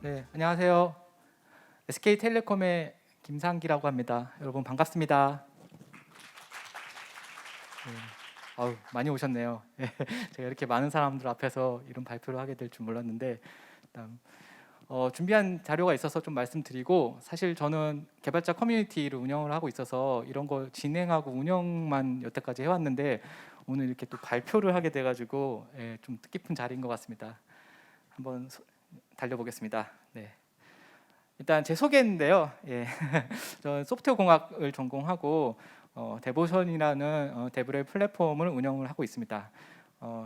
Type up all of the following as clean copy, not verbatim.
네, 안녕하세요. SK텔레콤의 김상기라고 합니다. 여러분 반갑습니다. 네, 많이 오셨네요. 제가 이렇게 많은 사람들 앞에서 이런 발표를 하게 될 줄 몰랐는데 일단 준비한 자료가 있어서 좀 말씀드리고, 사실 저는 개발자 커뮤니티를 운영을 하고 있어서 이런 거 진행하고 운영만 여태까지 해왔는데 오늘 이렇게 또 발표를 하게 돼가지고 좀 뜻깊은 자리인 것 같습니다. 한번 달려보겠습니다. 네. 일단 제 소개인데요. 저는 소프트웨어 공학을 전공하고 데보션이라는 데브레 플랫폼을 운영을 하고 있습니다.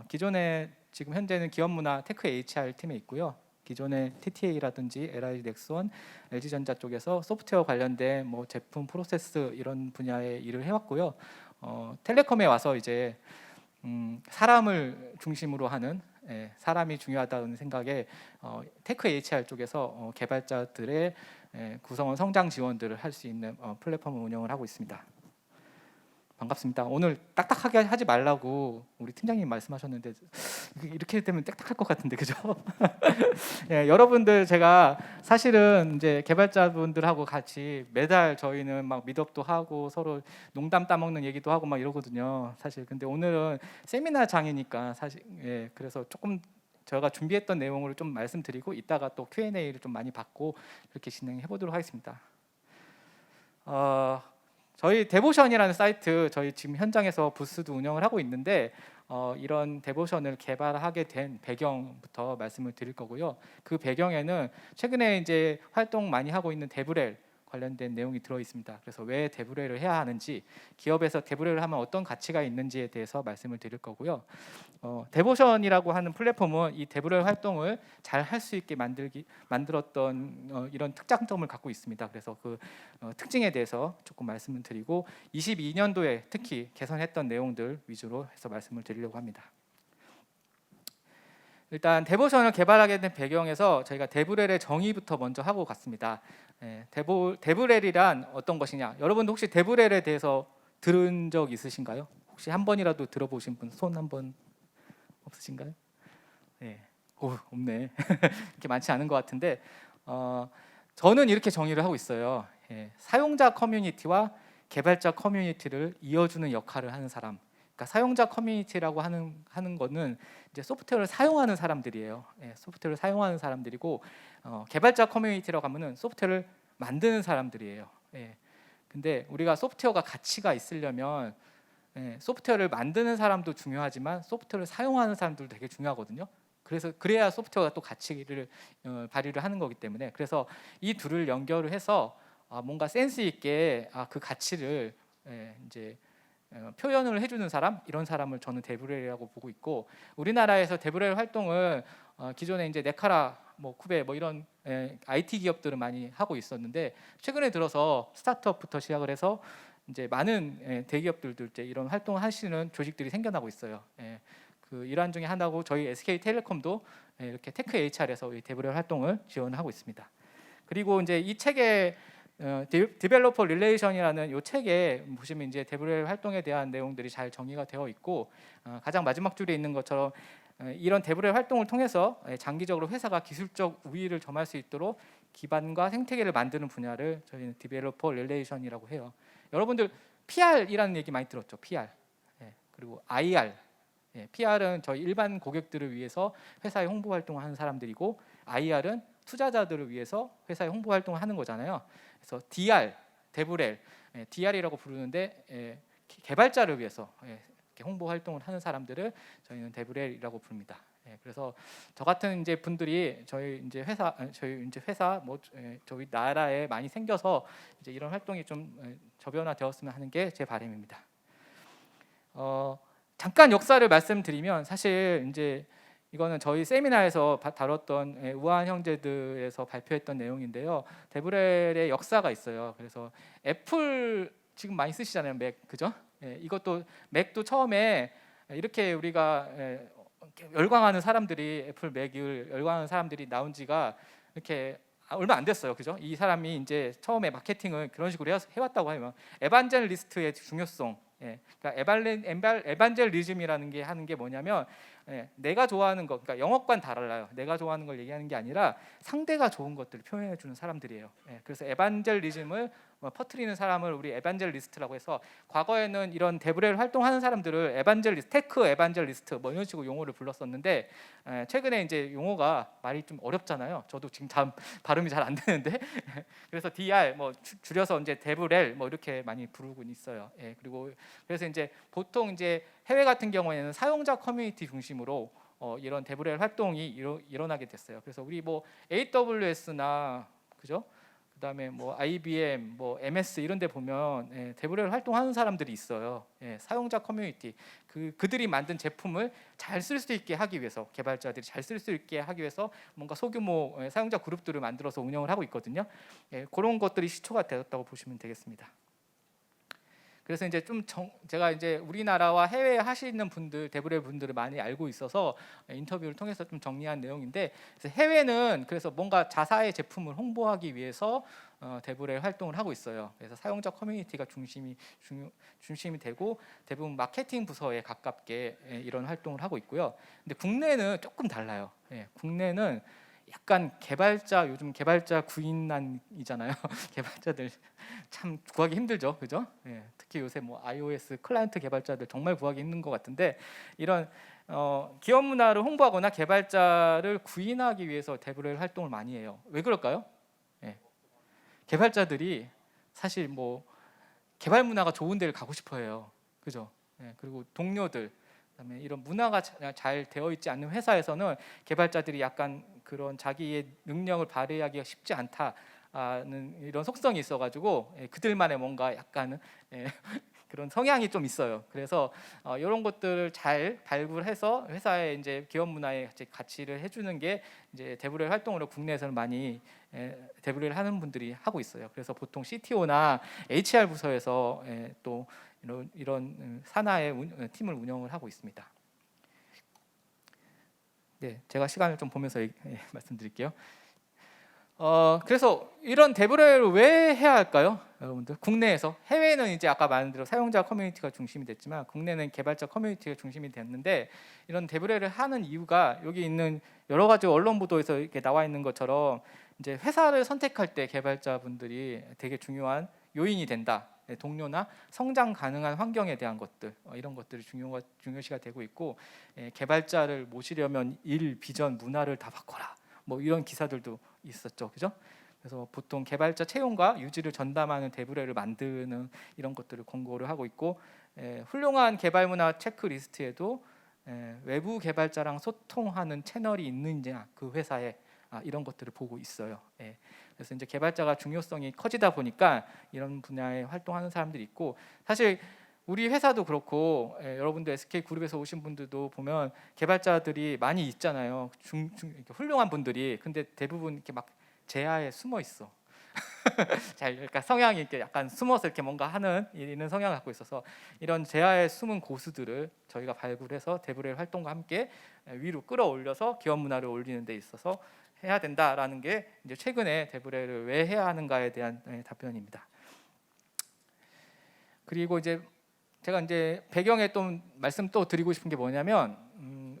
기존에 지금 현재는 기업문화 테크 HR 팀에 있고요. 기존에 TTA라든지 LI 넥스원, LG전자 쪽에서 소프트웨어 관련된 뭐 제품 프로세스 이런 분야의 일을 해왔고요. 텔레콤에 와서 이제 사람을 중심으로 하는, 사람이 중요하다는 생각에 테크 HR 쪽에서 개발자들의 구성원 성장 지원들을 할 수 있는 플랫폼을 운영을 하고 있습니다. 반갑습니다. 오늘 딱딱하게 하지 말라고 우리 팀장님 말씀하셨는데 이렇게 되면 딱딱할 것 같은데, 그죠? 여러분들, 제가 사실은 이제 개발자분들하고 같이 매달 저희는 막 미드업도 하고 서로 농담 따먹는 얘기도 하고 막 이러거든요. 사실 근데 오늘은 세미나장이니까 사실 그래서 조금 저희가 준비했던 내용을 좀 말씀드리고 이따가 또 Q&A를 좀 많이 받고 이렇게 진행해 보도록 하겠습니다. 저희 데보션이라는 사이트, 저희 지금 현장에서 부스도 운영을 하고 있는데 이런 데보션을 개발하게 된 배경부터 말씀을 드릴 거고요. 그 배경에는 최근에 이제 활동 많이 하고 있는 데브렐 관련된 내용이 들어 있습니다. 그래서 왜 데브렐을 해야 하는지, 기업에서 데브렐을 하면 어떤 가치가 있는지에 대해서 말씀을 드릴 거고요. 데보션이라고 하는 플랫폼은 이 데브렐 활동을 잘 할 수 있게 만들었던 이런 특장점을 갖고 있습니다. 그래서 그 특징에 대해서 조금 말씀을 드리고 22년도에 특히 개선했던 내용들 위주로 해서 말씀을 드리려고 합니다. 일단 데보션을 개발하게 된 배경에서 저희가 데브렐의 정의부터 먼저 하고 갔습니다. 데브렐이란 어떤 것이냐? 여러분도 혹시 데브렐에 대해서 들은 적 있으신가요? 혹시 한 번이라도 들어보신 분 손 한번 없으신가요? 네, 없네. 이렇게 많지 않은 것 같은데 저는 이렇게 정의를 하고 있어요. 사용자 커뮤니티와 개발자 커뮤니티를 이어주는 역할을 하는 사람. 그러니까 사용자 커뮤니티라고 하는 거는 이제 소프트웨어를 사용하는 사람들이에요. 소프트웨어를 사용하는 사람들이고 개발자 커뮤니티라고 하면은 소프트웨어를 만드는 사람들이에요. 근데 우리가 소프트웨어가 가치가 있으려면 소프트웨어를 만드는 사람도 중요하지만 소프트웨어를 사용하는 사람들도 되게 중요하거든요. 그래야 소프트웨어가 또 가치를 발휘를 하는 거기 때문에, 그래서 이 둘을 연결을 해서 뭔가 센스 있게 그 가치를 이제 표현을 해주는 사람, 이런 사람을 저는 데브렐이라고 보고 있고, 우리나라에서 데브렐 활동을 기존에 이제 네카라, 뭐 쿠베, 뭐 이런 IT 기업들은 많이 하고 있었는데 최근에 들어서 스타트업부터 시작을 해서 이제 많은 대기업들도 이제 이런 활동을 하시는 조직들이 생겨나고 있어요. 그 일환 중에 하나고 저희 SK텔레콤도 이렇게 테크 HR에서 이 데브렐 활동을 지원하고 있습니다. 그리고 이제 이 책에 디벨로퍼 릴레이션이라는 이 책에 보시면 이제 데브렐 활동에 대한 내용들이 잘 정의가 되어 있고, 가장 마지막 줄에 있는 것처럼 이런 데브렐 활동을 통해서 장기적으로 회사가 기술적 우위를 점할 수 있도록 기반과 생태계를 만드는 분야를 저희는 디벨로퍼 릴레이션이라고 해요. 여러분들 PR이라는 얘기 많이 들었죠? PR. 그리고 IR. PR은 저희 일반 고객들을 위해서 회사의 홍보 활동을 하는 사람들이고, IR은 투자자들을 위해서 회사의 홍보 활동을 하는 거잖아요. 그래서 DR, 데브렐, DR이라고 부르는데 개발자를 위해서 홍보 활동을 하는 사람들을 저희는 데브렐이라고 부릅니다. 그래서 저 같은 이제 분들이 저희 회사 저희 나라에 많이 생겨서 이제 이런 활동이 좀 저변화되었으면 하는 게 제 바람입니다. 잠깐 역사를 말씀드리면, 사실 이제 이거는 저희 세미나에서 다뤘던 우한 형제들에서 발표했던 내용인데요. 데브렐의 역사가 있어요. 그래서 애플 지금 많이 쓰시잖아요, 맥, 그죠? 이것도 맥도 처음에 이렇게 우리가 열광하는 사람들이, 애플 맥을 열광하는 사람들이 나온 지가 이렇게 얼마 안 됐어요, 그죠? 이 사람이 이제 처음에 마케팅을 그런 식으로 해왔다고 하면 에반젤리스트의 중요성, 그러니까 에반젤리즘이라는 게 하는 게 뭐냐면 내가 좋아하는 거, 그러니까 영어과는 달라요. 내가 좋아하는 걸 얘기하는 게 아니라 상대가 좋은 것들을 표현해 주는 사람들이에요. 그래서 에반젤리즘을 퍼뜨리는 사람을 우리 에반젤리스트라고 해서 과거에는 이런 데브렐 활동하는 사람들을 테크 에반젤리스트 뭐 이런 식으로 용어를 불렀었는데 최근에 이제 용어가 말이 좀 어렵잖아요. 저도 지금 참 발음이 잘 안 되는데 그래서 DR 뭐 줄여서 이제 데브렐 뭐 이렇게 많이 부르고 있어요. 그리고 그래서 이제 보통 이제 해외 같은 경우에는 사용자 커뮤니티 중심으로 이런 데브렐 활동이 일어나게 됐어요. 그래서 우리 뭐 AWS나 그죠? 그다음에 뭐 IBM, 뭐 MS 이런 데 보면 데브렐 활동하는 사람들이 있어요. 사용자 커뮤니티. 그들이 만든 제품을 잘 쓸 수 있게 하기 위해서, 개발자들이 잘 쓸 수 있게 하기 위해서 뭔가 소규모 사용자 그룹들을 만들어서 운영을 하고 있거든요. 그런 것들이 시초가 되었다고 보시면 되겠습니다. 그래서 이제 제가 이제 우리나라와 해외에 하시는 분들, 데브렐 분들을 많이 알고 있어서 인터뷰를 통해서 좀 정리한 내용인데, 그래서 해외는 그래서 뭔가 자사의 제품을 홍보하기 위해서 데브렐 활동을 하고 있어요. 그래서 사용자 커뮤니티가 중심이 되고 대부분 마케팅 부서에 가깝게 이런 활동을 하고 있고요. 근데 국내는 조금 달라요. 국내는 약간 요즘 개발자 구인난이잖아요. 개발자들 참 구하기 힘들죠, 그죠? 특히 요새 뭐 iOS 클라이언트 개발자들 정말 구하기 힘든 것 같은데, 이런 기업 문화를 홍보하거나 개발자를 구인하기 위해서 데브렐 활동을 많이 해요. 왜 그럴까요? 개발자들이 사실 뭐 개발 문화가 좋은 데를 가고 싶어해요, 그죠? 그리고 동료들, 그다음에 이런 문화가 잘 되어 있지 않는 회사에서는 개발자들이 약간 그런 자기의 능력을 발휘하기가 쉽지 않다는 이런 속성이 있어가지고 그들만의 뭔가 약간 그런 성향이 좀 있어요. 그래서 이런 것들을 잘 발굴해서 회사의 이제 기업 문화에 가치를 해주는 게 이제 데브렐 활동으로 국내에서는 많이 데브렐 하는 분들이 하고 있어요. 그래서 보통 CTO나 HR 부서에서 또 이런 산하의 팀을 운영을 하고 있습니다. 네, 제가 시간을 좀 보면서 말씀드릴게요. 그래서 이런 데브렐을 왜 해야 할까요, 여러분들? 국내에서. 해외는 이제 아까 말한 대로 사용자 커뮤니티가 중심이 됐지만 국내는 개발자 커뮤니티가 중심이 됐는데, 이런 데브렐을 하는 이유가 여기 있는 여러 가지 언론 보도에서 이렇게 나와 있는 것처럼 이제 회사를 선택할 때 개발자분들이 되게 중요한 요인이 된다. 동료나 성장 가능한 환경에 대한 것들, 이런 것들이 중요시가 되고 있고, 개발자를 모시려면 비전, 문화를 다 바꿔라. 뭐 이런 기사들도 있었죠, 그죠? 그래서 보통 개발자 채용과 유지를 전담하는 데브렐을 만드는 이런 것들을 권고를 하고 있고, 훌륭한 개발 문화 체크리스트에도 외부 개발자랑 소통하는 채널이 있느냐 그 회사에, 이런 것들을 보고 있어요. 그래서 이제 개발자가 중요성이 커지다 보니까 이런 분야에 활동하는 사람들이 있고, 사실 우리 회사도 그렇고 여러분들 SK 그룹에서 오신 분들도 보면 개발자들이 많이 있잖아요. 이렇게 훌륭한 분들이. 근데 대부분 이렇게 막 제야에 숨어 있어. 그러니까 성향이 이렇게 약간 숨어서 이렇게 뭔가 하는 이런 성향을 갖고 있어서, 이런 제야에 숨은 고수들을 저희가 발굴해서 데브렐 활동과 함께 위로 끌어올려서 기업 문화를 올리는 데 있어서 해야 된다라는 게 이제 최근에 데브렐을 왜 해야 하는가에 대한 답변입니다. 그리고 이제 제가 이제 배경에 또 말씀 또 드리고 싶은 게 뭐냐면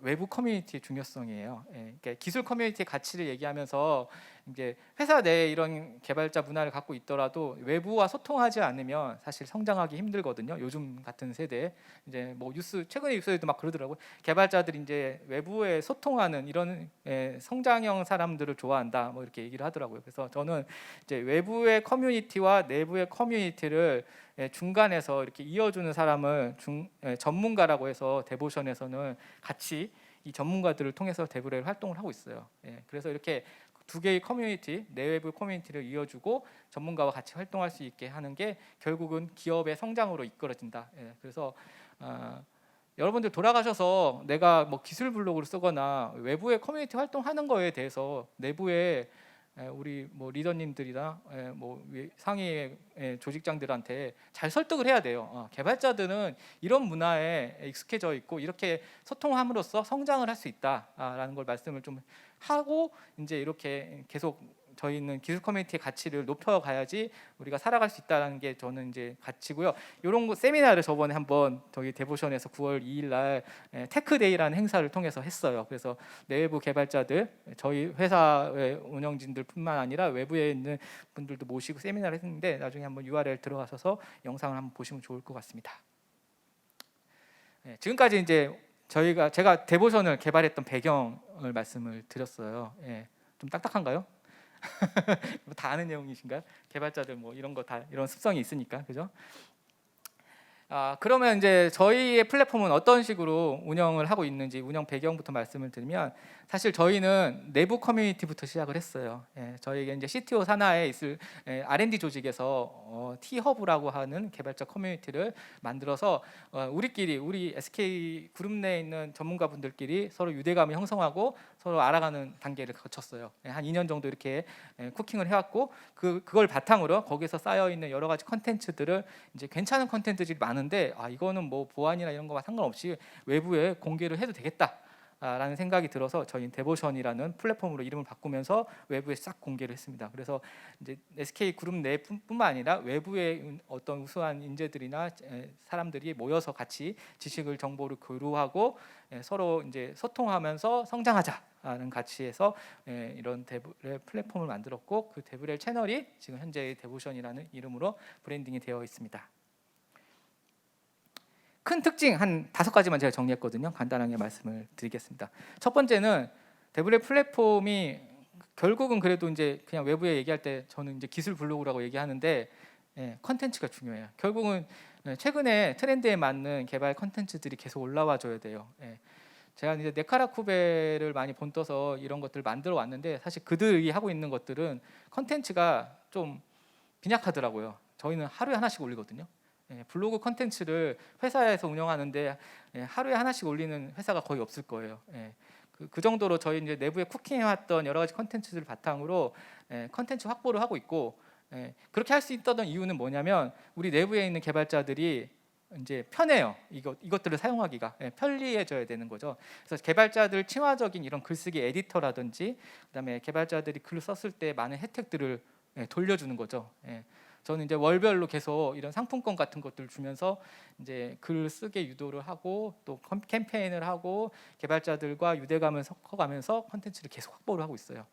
외부 커뮤니티의 중요성이에요. 그러니까 기술 커뮤니티의 가치를 얘기하면서 이제 회사 내에 이런 개발자 문화를 갖고 있더라도 외부와 소통하지 않으면 사실 성장하기 힘들거든요. 요즘 같은 세대에 이제 뭐 최근에 뉴스에도 막 그러더라고요. 개발자들이 이제 외부에 소통하는 이런 성장형 사람들을 좋아한다, 뭐 이렇게 얘기를 하더라고요. 그래서 저는 이제 외부의 커뮤니티와 내부의 커뮤니티를 중간에서 이렇게 이어주는 사람을 전문가라고 해서 데보션에서는 같이 이 전문가들을 통해서 데브렐 활동을 하고 있어요. 그래서 이렇게 두 개의 커뮤니티, 내외부 커뮤니티를 이어주고 전문가와 같이 활동할 수 있게 하는 게 결국은 기업의 성장으로 이끌어진다. 그래서 여러분들 돌아가셔서 내가 뭐 기술 블로그를 쓰거나 외부의 커뮤니티 활동하는 거에 대해서 내부에 우리 뭐 리더님들이나 뭐 상위 조직장들한테 잘 설득을 해야 돼요. 개발자들은 이런 문화에 익숙해져 있고 이렇게 소통함으로써 성장을 할 수 있다라는 걸 말씀을 좀 하고 이제 이렇게 계속 저희는 기술 커뮤니티의 가치를 높여가야지 우리가 살아갈 수 있다는 게 저는 이제 가치고요. 이런 거 세미나를 저번에 한번 저희 데보션에서 9월 2일 날 테크데이라는 행사를 통해서 했어요. 그래서 내부 개발자들, 저희 회사의 운영진들뿐만 아니라 외부에 있는 분들도 모시고 세미나를 했는데 나중에 한번 URL 들어가셔서 영상을 한번 보시면 좋을 것 같습니다. 지금까지 이제 제가 데보션을 개발했던 배경을 말씀을 드렸어요. 좀 딱딱한가요? 다 아는 내용이신가요? 개발자들 뭐 이런 거 다 이런 습성이 있으니까, 그죠? 그러면 이제 저희의 플랫폼은 어떤 식으로 운영을 하고 있는지 운영 배경부터 말씀을 드리면, 사실 저희는 내부 커뮤니티부터 시작을 했어요. 저희가 이제 CTO 산하에 있을 R&D 조직에서 T-허브라고 하는 개발자 커뮤니티를 만들어서 우리 SK 그룹 내에 있는 전문가분들끼리 서로 유대감을 형성하고 서로 알아가는 단계를 거쳤어요. 한 2년 정도 이렇게 쿠킹을 해왔고, 그걸 바탕으로 거기서 쌓여 있는 여러 가지 컨텐츠들을 이제 괜찮은 컨텐츠들이 많은데 이거는 뭐 보안이나 이런 거와 상관없이 외부에 공개를 해도 되겠다. 라는 생각이 들어서 저희는 데보션이라는 플랫폼으로 이름을 바꾸면서 외부에 싹 공개를 했습니다. 그래서 이제 SK 그룹 내뿐만 아니라 외부의 어떤 우수한 인재들이나 사람들이 모여서 같이 지식을 정보를 교류하고 서로 이제 소통하면서 성장하자라는 가치에서 이런 데브렐 플랫폼을 만들었고, 그 데브렐 채널이 지금 현재 데보션이라는 이름으로 브랜딩이 되어 있습니다. 큰 특징 한 5가지만 제가 정리했거든요. 간단하게 말씀을 드리겠습니다. 첫 번째는 데브렐 플랫폼이 결국은 그래도 이제 그냥 외부에 얘기할 때 저는 이제 기술 블로그라고 얘기하는데 컨텐츠가 중요해요. 결국은 최근에 트렌드에 맞는 개발 컨텐츠들이 계속 올라와 줘야 돼요. 제가 이제 네카라쿠베를 많이 본떠서 이런 것들을 만들어 왔는데, 사실 그들이 하고 있는 것들은 컨텐츠가 좀 빈약하더라고요. 저희는 하루에 하나씩 올리거든요. 블로그 컨텐츠를 회사에서 운영하는데 하루에 하나씩 올리는 회사가 거의 없을 거예요. 그 정도로 저희 이제 내부에 쿠킹해왔던 여러 가지 컨텐츠들을 바탕으로 컨텐츠 확보를 하고 있고, 그렇게 할 수 있었던 이유는 뭐냐면 우리 내부에 있는 개발자들이 이제 편해요. 이것들을 사용하기가 편리해져야 되는 거죠. 그래서 개발자들 친화적인 이런 글쓰기 에디터라든지, 그다음에 개발자들이 글을 썼을 때 많은 혜택들을 돌려주는 거죠. 저는 이제 월별로 계속 이런 상품권 같은 것들을 주면서 이제 글 쓰게 유도를 하고 또 캠페인을 하고 개발자들과 유대감을 섞어가면서 콘텐츠를 계속 확보를 하고 있어요.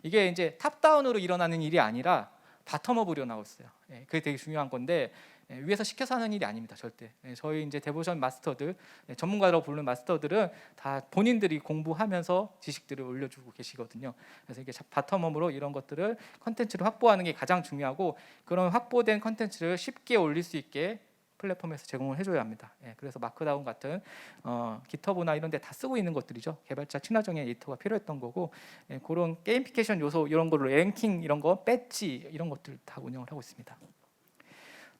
이게 이제 탑다운으로 일어나는 일이 아니라 바텀업으로 일어나고 있어요. 그게 되게 중요한 건데 위에서 시켜서 하는 일이 아닙니다, 절대. 저희 이제 데보션 마스터들, 전문가라고 부르는 마스터들은 다 본인들이 공부하면서 지식들을 올려주고 계시거든요. 그래서 이게 바텀업으로 이런 것들을 컨텐츠를 확보하는 게 가장 중요하고, 그런 확보된 컨텐츠를 쉽게 올릴 수 있게 플랫폼에서 제공을 해줘야 합니다. 그래서 마크다운 같은 깃허브나 이런 데 다 쓰고 있는 것들이죠. 개발자 친화적인 에디터가 필요했던 거고, 그런 게임피케이션 요소 이런 걸로 랭킹 이런 거, 배지 이런 것들 다 운영을 하고 있습니다.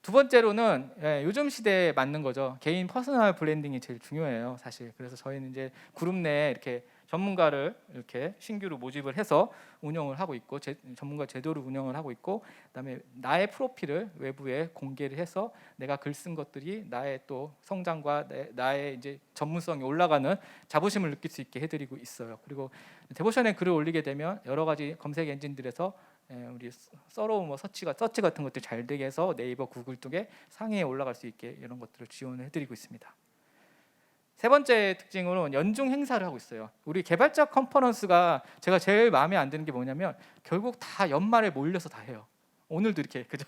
두 번째로는 요즘 시대에 맞는 거죠. 개인 퍼스널 브랜딩이 제일 중요해요, 사실. 그래서 저희는 이제 그룹 내에 이렇게 전문가를 이렇게 신규로 모집을 해서 운영을 하고 있고, 전문가 제도를 운영을 하고 있고, 그다음에 나의 프로필을 외부에 공개를 해서 내가 글 쓴 것들이 나의 또 성장과 나의 이제 전문성이 올라가는 자부심을 느낄 수 있게 해드리고 있어요. 그리고 데보션에 글을 올리게 되면 여러 가지 검색 엔진들에서 우리 서로 서치 같은 것들 잘 되게 해서 네이버, 구글 쪽에 상위에 올라갈 수 있게 이런 것들을 지원을 해드리고 있습니다. 세 번째 특징으로 연중 행사를 하고 있어요. 우리 개발자 컨퍼런스가 제가 제일 마음에 안 드는 게 뭐냐면 결국 다 연말에 몰려서 다 해요. 오늘도 이렇게, 그죠?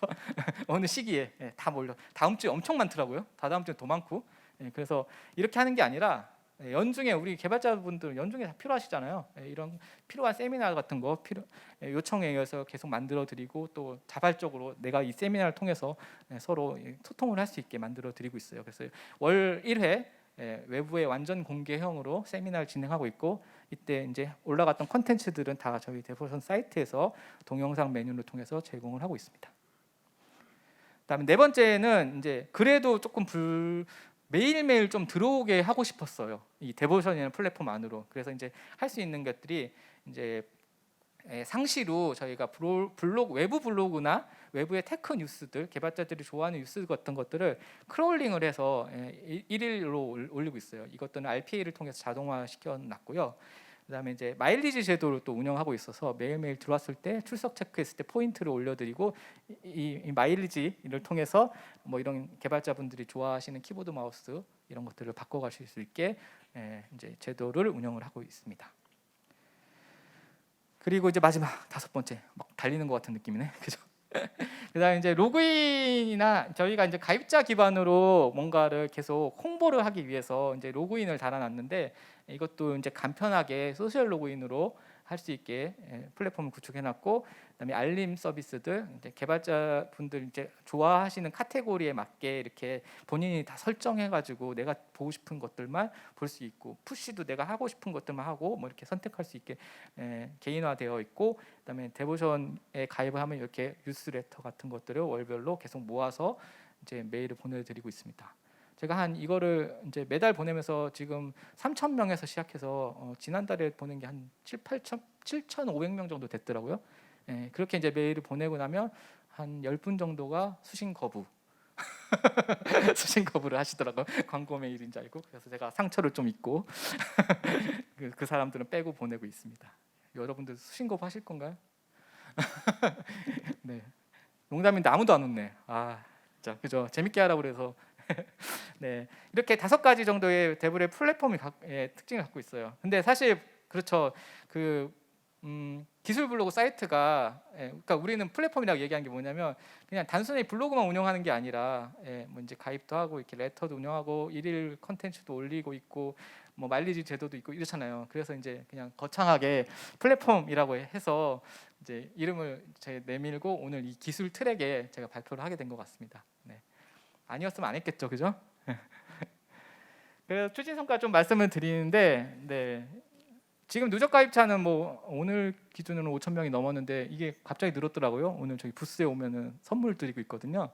어느 시기에 다 몰려. 다음 주에 엄청 많더라고요. 다다음 주에 더 많고. 그래서 이렇게 하는 게 아니라 연중에 우리 개발자분들 연중에 다 필요하시잖아요. 이런 필요한 세미나 같은 거 요청에 의해서 계속 만들어 드리고, 또 자발적으로 내가 이 세미나를 통해서 서로 소통을 할 수 있게 만들어 드리고 있어요. 그래서 월 1회 외부의 완전 공개형으로 세미나를 진행하고 있고, 이때 이제 올라갔던 컨텐츠들은 다 저희 데보션 사이트에서 동영상 메뉴를 통해서 제공을 하고 있습니다. 그다음에 네 번째는 이제 그래도 조금 매일매일 좀 들어오게 하고 싶었어요, 이 데보션이라는 플랫폼 안으로. 그래서 이제 할 수 있는 것들이 이제 상시로 저희가 외부 블로그나 외부의 테크 뉴스들, 개발자들이 좋아하는 뉴스 같은 것들을 크롤링을 해서 일일로 올리고 있어요. 이것들은 RPA를 통해서 자동화 시켜놨고요. 그다음에 이제 마일리지 제도를 또 운영하고 있어서 매일매일 들어왔을 때 출석 체크했을 때 포인트를 올려드리고 이 마일리지를 통해서 뭐 이런 개발자분들이 좋아하시는 키보드 마우스 이런 것들을 바꿔가실 수 있게 이제 제도를 운영을 하고 있습니다. 그리고 이제 마지막 5번째, 막 달리는 것 같은 느낌이네, 그죠? 그다음에 이제 로그인이나 저희가 이제 가입자 기반으로 뭔가를 계속 홍보를 하기 위해서 이제 로그인을 달아놨는데 이것도 이제 간편하게 소셜 로그인으로 할 수 있게 플랫폼을 구축해놨고, 그다음에 알림 서비스들 이제 개발자분들 이제 좋아하시는 카테고리에 맞게 이렇게 본인이 다 설정해가지고 내가 보고 싶은 것들만 볼 수 있고, 푸시도 내가 하고 싶은 것들만 하고 뭐 이렇게 선택할 수 있게 개인화되어 있고, 그다음에 데보션에 가입을 하면 이렇게 뉴스레터 같은 것들을 월별로 계속 모아서 이제 메일을 보내드리고 있습니다. 제가 한 이거를 이제 매달 보내면서 지금 3,000명에서 시작해서 지난달에 보낸 게 한 7,500명 정도 됐더라고요. 그렇게 이제 메일을 보내고 나면 한 10분 정도가 수신 거부 수신 거부를 하시더라고요. 광고 메일인 줄 알고. 그래서 제가 상처를 좀 입고 그 사람들은 빼고 보내고 있습니다. 여러분들 수신 거부 하실 건가요? 네, 농담인데 아무도 안 웃네. 아, 진짜 그죠? 재밌게 하라고 그래서. 네, 이렇게 5가지 정도의 데브의 플랫폼이 특징을 갖고 있어요. 근데 사실 그렇죠. 그 기술 블로그 사이트가 그러니까 우리는 플랫폼이라고 얘기한 게 뭐냐면 그냥 단순히 블로그만 운영하는 게 아니라 뭐 이제 가입도 하고 이렇게 레터도 운영하고 일일 컨텐츠도 올리고 있고 뭐 마일리지 제도도 있고 이렇잖아요. 그래서 이제 그냥 거창하게 플랫폼이라고 해서 이제 이름을 제가 내밀고 오늘 이 기술 트랙에 제가 발표를 하게 된 것 같습니다. 네. 아니었으면 안 했겠죠, 그죠? 그래서 추진 성과 좀 말씀을 드리는데, 네, 지금 누적 가입자는 뭐 오늘 기준으로 5,000명이 넘었는데 이게 갑자기 늘었더라고요. 오늘 저희 부스에 오면은 선물 드리고 있거든요.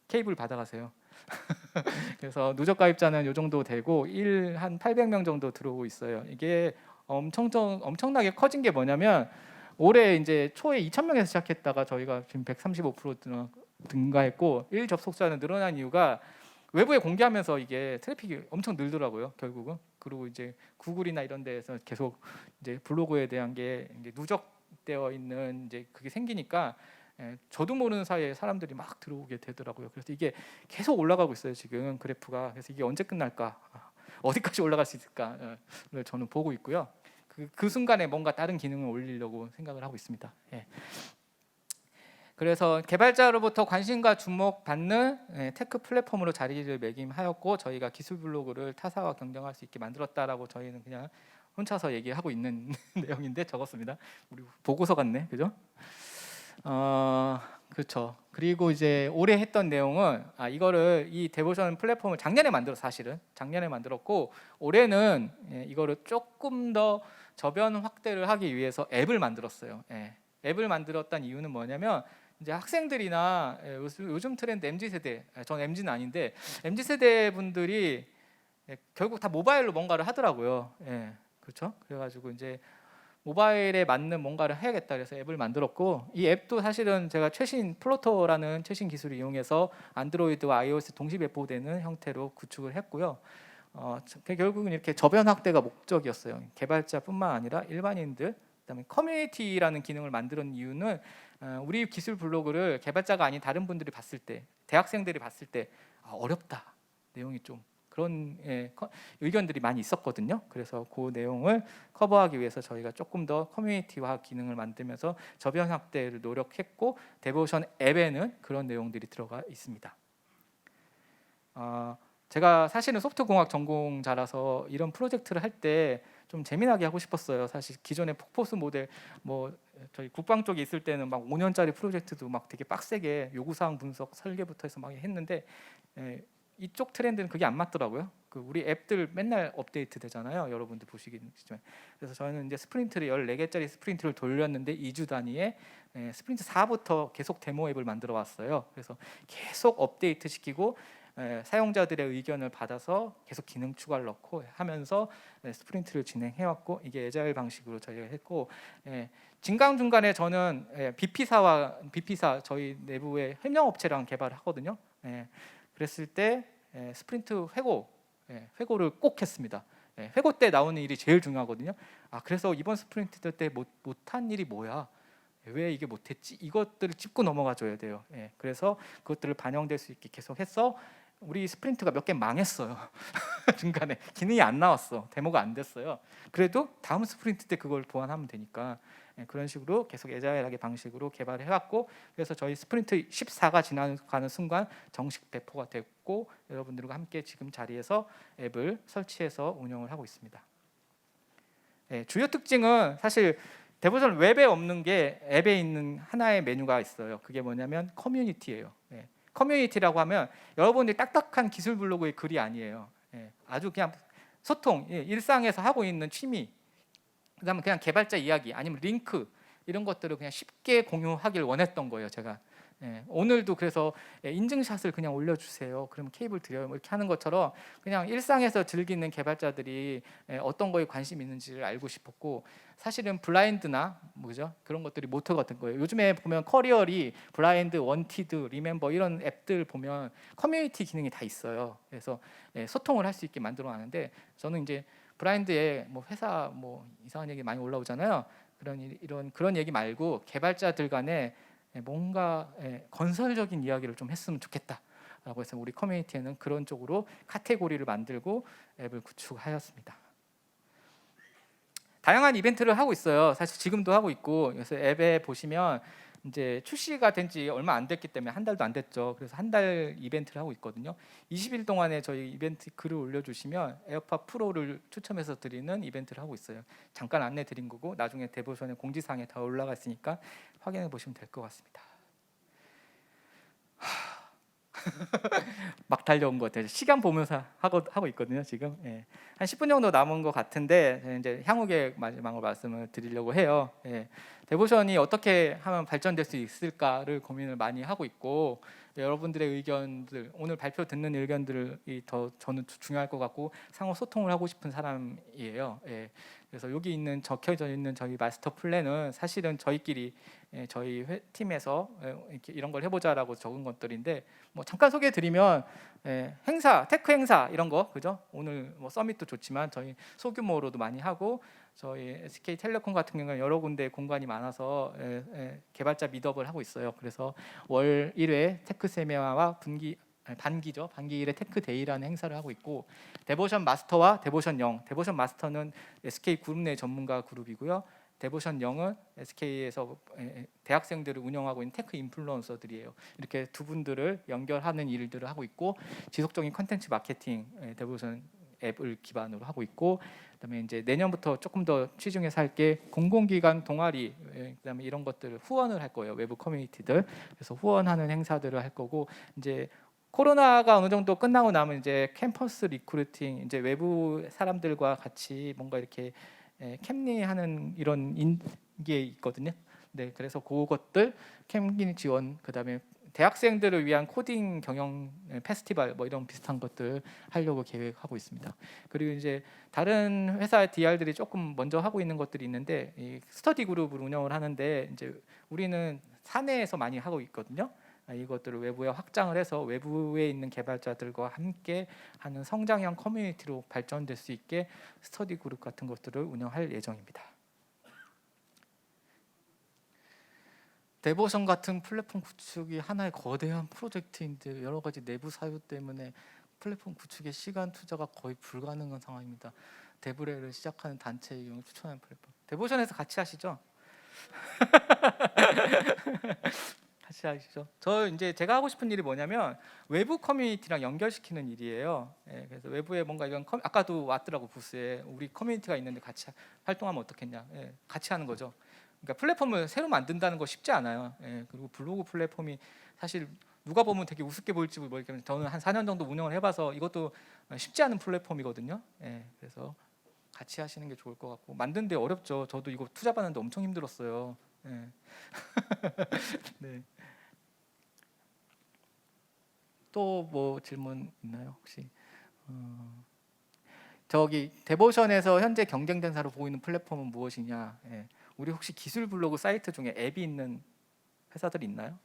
케이블 받아가세요. 그래서 누적 가입자는 이 정도 되고 한 800명 정도 들어오고 있어요. 이게 엄청나게 커진 게 뭐냐면 올해 이제 초에 2,000명에서 시작했다가 저희가 지금 135% 증가했고, 일 접속자는 늘어난 이유가 외부에 공개하면서 이게 트래픽이 엄청 늘더라고요, 결국은. 그리고 이제 구글이나 이런 데에서 계속 이제 블로그에 대한 게 이제 누적되어 있는 이제 그게 생기니까 저도 모르는 사이에 사람들이 막 들어오게 되더라고요. 그래서 이게 계속 올라가고 있어요, 지금 그래프가. 그래서 이게 언제 끝날까? 어디까지 올라갈 수 있을까? 저는 보고 있고요. 그 순간에 뭔가 다른 기능을 올리려고 생각을 하고 있습니다. 그래서 개발자로부터 관심과 주목받는 테크 플랫폼으로 자리를 매김하였고, 저희가 기술 블로그를 타사와 경쟁할 수 있게 만들었다라고 저희는 그냥 혼자서 얘기하고 있는 내용인데 적었습니다. 우리 보고서 같네, 그죠? 그렇죠. 그리고 이제 올해 했던 내용은 이거를 이 데보션 플랫폼을 작년에 만들었고, 올해는 이거를 조금 더 저변 확대를 하기 위해서 앱을 만들었어요. 앱을 만들었다는 이유는 뭐냐면 이제 학생들이나 요즘 트렌드 MZ세대, 전 MZ는 아닌데 MZ세대 분들이 결국 다 모바일로 뭔가를 하더라고요. 그렇죠. 그래가지고 이제 모바일에 맞는 뭔가를 해야겠다 그래서 앱을 만들었고, 이 앱도 사실은 제가 최신 플로터라는 최신 기술을 이용해서 안드로이드와 iOS 동시 배포되는 형태로 구축을 했고요. 결국은 이렇게 저변 확대가 목적이었어요. 개발자뿐만 아니라 일반인들, 그다음에 커뮤니티라는 기능을 만드는 이유는 우리 기술 블로그를 개발자가 아닌 다른 분들이 봤을 때, 대학생들이 봤을 때 어렵다, 내용이 좀 그런 의견들이 많이 있었거든요. 그래서 그 내용을 커버하기 위해서 저희가 조금 더 커뮤니티화 기능을 만들면서 저변 확대를 노력했고, 데보션 앱에는 그런 내용들이 들어가 있습니다. 제가 사실은 소프트공학 전공자라서 이런 프로젝트를 할 때 좀 재미나게 하고 싶었어요. 사실 기존의 폭포수 모델 뭐 저희 국방 쪽에 있을 때는 막 5년짜리 프로젝트도 막 되게 빡세게 요구사항 분석 설계부터 해서 막 했는데 이쪽 트렌드는 그게 안 맞더라고요. 우리 앱들 맨날 업데이트 되잖아요. 여러분들 보시겠지만. 그래서 저희는 이제 스프린트를 14개짜리 스프린트를 돌렸는데 2주 단위에 스프린트 4부터 계속 데모 앱을 만들어 왔어요. 그래서 계속 업데이트 시키고 사용자들의 의견을 받아서 계속 기능 추가를 넣고 하면서 스프린트를 진행해왔고, 이게 애자일 방식으로 저희가 했고, 중간중간에 저는 BP사 저희 내부의 협력업체랑 개발을 하거든요. 그랬을 때 스프린트 회고를 꼭 했습니다. 회고 때 나오는 일이 제일 중요하거든요. 그래서 이번 스프린트 때 못한 일이 뭐야? 왜 이게 못했지? 이것들을 짚고 넘어가 줘야 돼요. 그래서 그것들을 반영될 수 있게 계속 해서 우리 스프린트가 몇 개 망했어요. 중간에 기능이 안 나왔어. 데모가 안 됐어요. 그래도 다음 스프린트 때 그걸 보완하면 되니까 그런 식으로 계속 애자일하게 방식으로 개발을 해왔고, 그래서 저희 스프린트 14가 지나가는 순간 정식 배포가 됐고 여러분들과 함께 지금 자리에서 앱을 설치해서 운영을 하고 있습니다. 주요 특징은 사실 데보션 웹에 없는 게 앱에 있는 하나의 메뉴가 있어요. 그게 뭐냐면 커뮤니티예요. 커뮤니티라고 하면 여러분들이 딱딱한 기술 블로그의 글이 아니에요. 아주 그냥 소통, 일상에서 하고 있는 취미, 그다음에 그냥 개발자 이야기 아니면 링크 이런 것들을 그냥 쉽게 공유하길 원했던 거예요. 제가 오늘도 그래서 인증샷을 그냥 올려주세요. 그러면 케이블 드려요. 뭐 이렇게 하는 것처럼 그냥 일상에서 즐기는 개발자들이 어떤 거에 관심 있는지를 알고 싶었고, 사실은 블라인드나 뭐죠? 그런 것들이 모토 같은 거예요. 요즘에 보면 커리어리, 블라인드, 원티드, 리멤버 이런 앱들 보면 커뮤니티 기능이 다 있어요. 그래서 소통을 할 수 있게 만들어놨는데, 저는 이제 브라인드에 뭐 회사 뭐 이상한 얘기 많이 올라오잖아요. 그런 얘기 말고 개발자들 간에 뭔가 건설적인 이야기를 좀 했으면 좋겠다라고 해서 우리 커뮤니티에는 그런 쪽으로 카테고리를 만들고 앱을 구축하였습니다. 다양한 이벤트를 하고 있어요. 사실 지금도 하고 있고, 그래서 앱에 보시면 이제 출시가 된 지 얼마 안 됐기 때문에 한 달도 안 됐죠. 그래서 한 달 이벤트를 하고 있거든요. 20일 동안에 저희 이벤트 글을 올려주시면 에어팟 프로를 추첨해서 드리는 이벤트를 하고 있어요. 잠깐 안내 드린 거고 나중에 데보션에 공지사항에 다 올라가 있으니까 확인해 보시면 될 것 같습니다. 막 달려온 것 같아요. 시간 보면서 하고 있거든요. 지금 한 10분 정도 남은 것 같은데 이제 향후 계획 마지막으로 말씀을 드리려고 해요. 데보션이 어떻게 하면 발전될 수 있을까를 고민을 많이 하고 있고, 여러분들의 의견들, 오늘 발표 듣는 의견들이 더 저는 중요할 것 같고 상호 소통을 하고 싶은 사람이에요. 그래서 여기 적혀져 있는 저희 마스터 플랜은 사실은 저희끼리 저희 팀에서 이렇게 이런 걸 해보자라고 적은 것들인데, 뭐 잠깐 소개해드리면 행사, 테크 행사 이런 거, 그죠? 오늘 뭐 서밋도 좋지만 저희 소규모로도 많이 하고, 저희 SK텔레콤 같은 경우는 여러 군데 공간이 많아서 개발자 미트업을 하고 있어요. 그래서 월 1회 테크 세미나와 반기죠. 반기 1회 테크 데이라는 행사를 하고 있고, 데보션 마스터와 데보션 영, 데보션 마스터는 SK 그룹 내 전문가 그룹이고요. 데보션 영은 SK에서 대학생들을 운영하고 있는 테크 인플루언서들이에요. 이렇게 두 분들을 연결하는 일들을 하고 있고, 지속적인 컨텐츠 마케팅 데보션 앱을 기반으로 하고 있고, 그다음에 이제 내년부터 조금 더 치중해서 할 게 공공기관 동아리, 그다음에 이런 것들을 후원을 할 거예요. 외부 커뮤니티들. 그래서 후원하는 행사들을 할 거고, 이제 코로나가 어느 정도 끝나고 나면 이제 캠퍼스 리크루팅, 이제 외부 사람들과 같이 뭔가 이렇게 캠리하는 이런 게 있거든요. 그래서 그것들 캠리 지원, 그다음에 대학생들을 위한 코딩 경영 페스티벌 뭐 이런 비슷한 것들 하려고 계획하고 있습니다. 그리고 이제 다른 회사 DR들이 조금 먼저 하고 있는 것들이 있는데, 이 스터디 그룹을 운영을 하는데 이제 우리는 사내에서 많이 하고 있거든요. 이것들을 외부에 확장을 해서 외부에 있는 개발자들과 함께 하는 성장형 커뮤니티로 발전될 수 있게 스터디 그룹 같은 것들을 운영할 예정입니다. 데보션 같은 플랫폼 구축이 하나의 거대한 프로젝트인데 여러 가지 내부 사유 때문에 플랫폼 구축의 시간 투자가 거의 불가능한 상황입니다. 데브레를 시작하는 단체 이용을 추천하는 플랫폼. 데보션에서 같이 하시죠. 같이 하시죠. 제가 하고 싶은 일이 뭐냐면 외부 커뮤니티랑 연결시키는 일이에요. 그래서 외부에 뭔가 이런 아까도 왔더라고 부스에, 우리 커뮤니티가 있는데 같이 활동하면 어떻겠냐. 같이 하는 거죠. 그러니까 플랫폼을 새로 만든다는 거 쉽지 않아요. 그리고 블로그 플랫폼이 사실 누가 보면 되게 우습게 보일지 모르겠지만 저는 한 4년 정도 운영을 해봐서 이것도 쉽지 않은 플랫폼이거든요. 그래서 같이 하시는 게 좋을 것 같고, 만드는데 어렵죠. 저도 이거 투자 받는데 엄청 힘들었어요. 네. 또 뭐 질문 있나요 혹시? 저기 데보션에서 현재 경쟁 대사로 보이는 플랫폼은 무엇이냐? 우리 혹시 기술 블로그 사이트 중에 앱이 있는 회사들 있나요?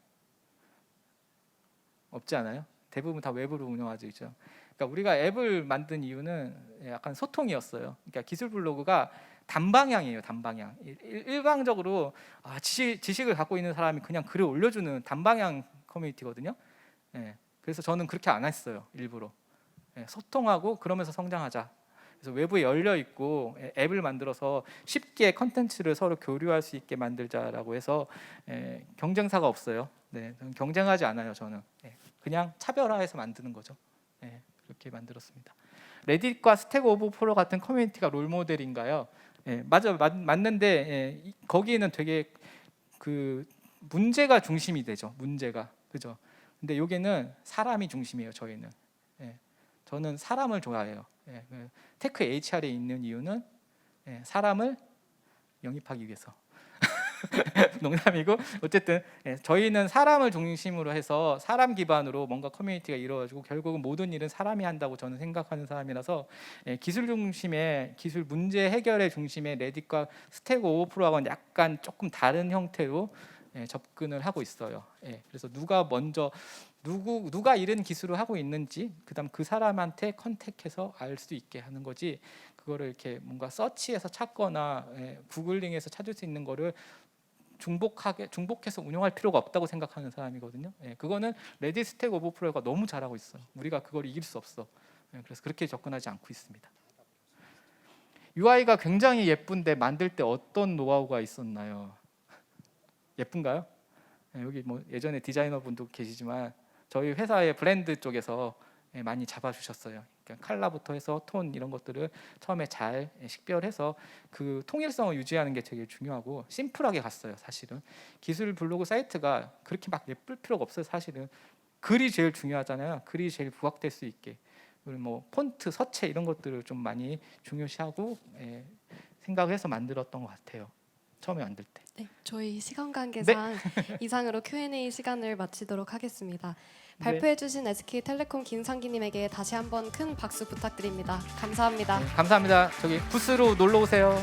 없지 않아요? 대부분 다 외부로 운영하죠. 그러니까 우리가 앱을 만든 이유는 약간 소통이었어요. 그러니까 기술 블로그가 단방향이에요. 단방향. 일방적으로 지식을 갖고 있는 사람이 그냥 글을 올려주는 단방향 커뮤니티거든요. 예, 그래서 저는 그렇게 안 했어요. 일부러. 예, 소통하고 그러면서 성장하자. 그래서 외부에 열려 있고 앱을 만들어서 쉽게 컨텐츠를 서로 교류할 수 있게 만들자라고 해서 경쟁사가 없어요. 네, 경쟁하지 않아요. 저는 그냥 차별화해서 만드는 거죠. 그렇게 만들었습니다. 레딧과 스택 오버플로 같은 커뮤니티가 롤 모델인가요? 맞는데 거기에는 되게 그 문제가 중심이 되죠. 문제가 그죠. 근데 여기는 사람이 중심이에요. 저희는. 저는 사람을 좋아해요. 테크 HR에 있는 이유는 사람을 영입하기 위해서. 농담이고 어쨌든 저희는 사람을 중심으로 해서 사람 기반으로 뭔가 커뮤니티가 이루어지고 결국은 모든 일은 사람이 한다고 저는 생각하는 사람이라서 기술 중심의 기술 문제 해결의 중심의 레딧과 스택 오버플로하고는 약간 조금 다른 형태로 접근을 하고 있어요. 그래서 누가 이런 기술을 하고 있는지 그다음 그 사람한테 컨택해서 알 수 있게 하는 거지 그거를 이렇게 뭔가 서치해서 찾거나 구글링해서 찾을 수 있는 거를 중복해서 운영할 필요가 없다고 생각하는 사람이거든요. 그거는 레딧 스택 오버플로가 너무 잘하고 있어요. 우리가 그걸 이길 수 없어. 그래서 그렇게 접근하지 않고 있습니다. UI가 굉장히 예쁜데 만들 때 어떤 노하우가 있었나요? 예쁜가요? 여기 뭐 예전에 디자이너 분도 계시지만 저희 회사의 브랜드 쪽에서 많이 잡아주셨어요. 그러니까 컬러부터 해서 톤 이런 것들을 처음에 잘 식별해서 그 통일성을 유지하는 게 되게 중요하고 심플하게 갔어요. 사실은 기술 블로그 사이트가 그렇게 막 예쁠 필요가 없어요. 사실은 글이 제일 중요하잖아요. 글이 제일 부각될 수 있게 그리고 뭐 폰트, 서체 이런 것들을 좀 많이 중요시하고 생각해서 만들었던 것 같아요. 처음에 만들 때. 네, 저희 시간 관계상 이상으로 Q&A 시간을 마치도록 하겠습니다. 발표해주신 SK텔레콤 김상기님에게 다시 한번 큰 박수 부탁드립니다. 감사합니다. 감사합니다. 저기 부스로 놀러 오세요.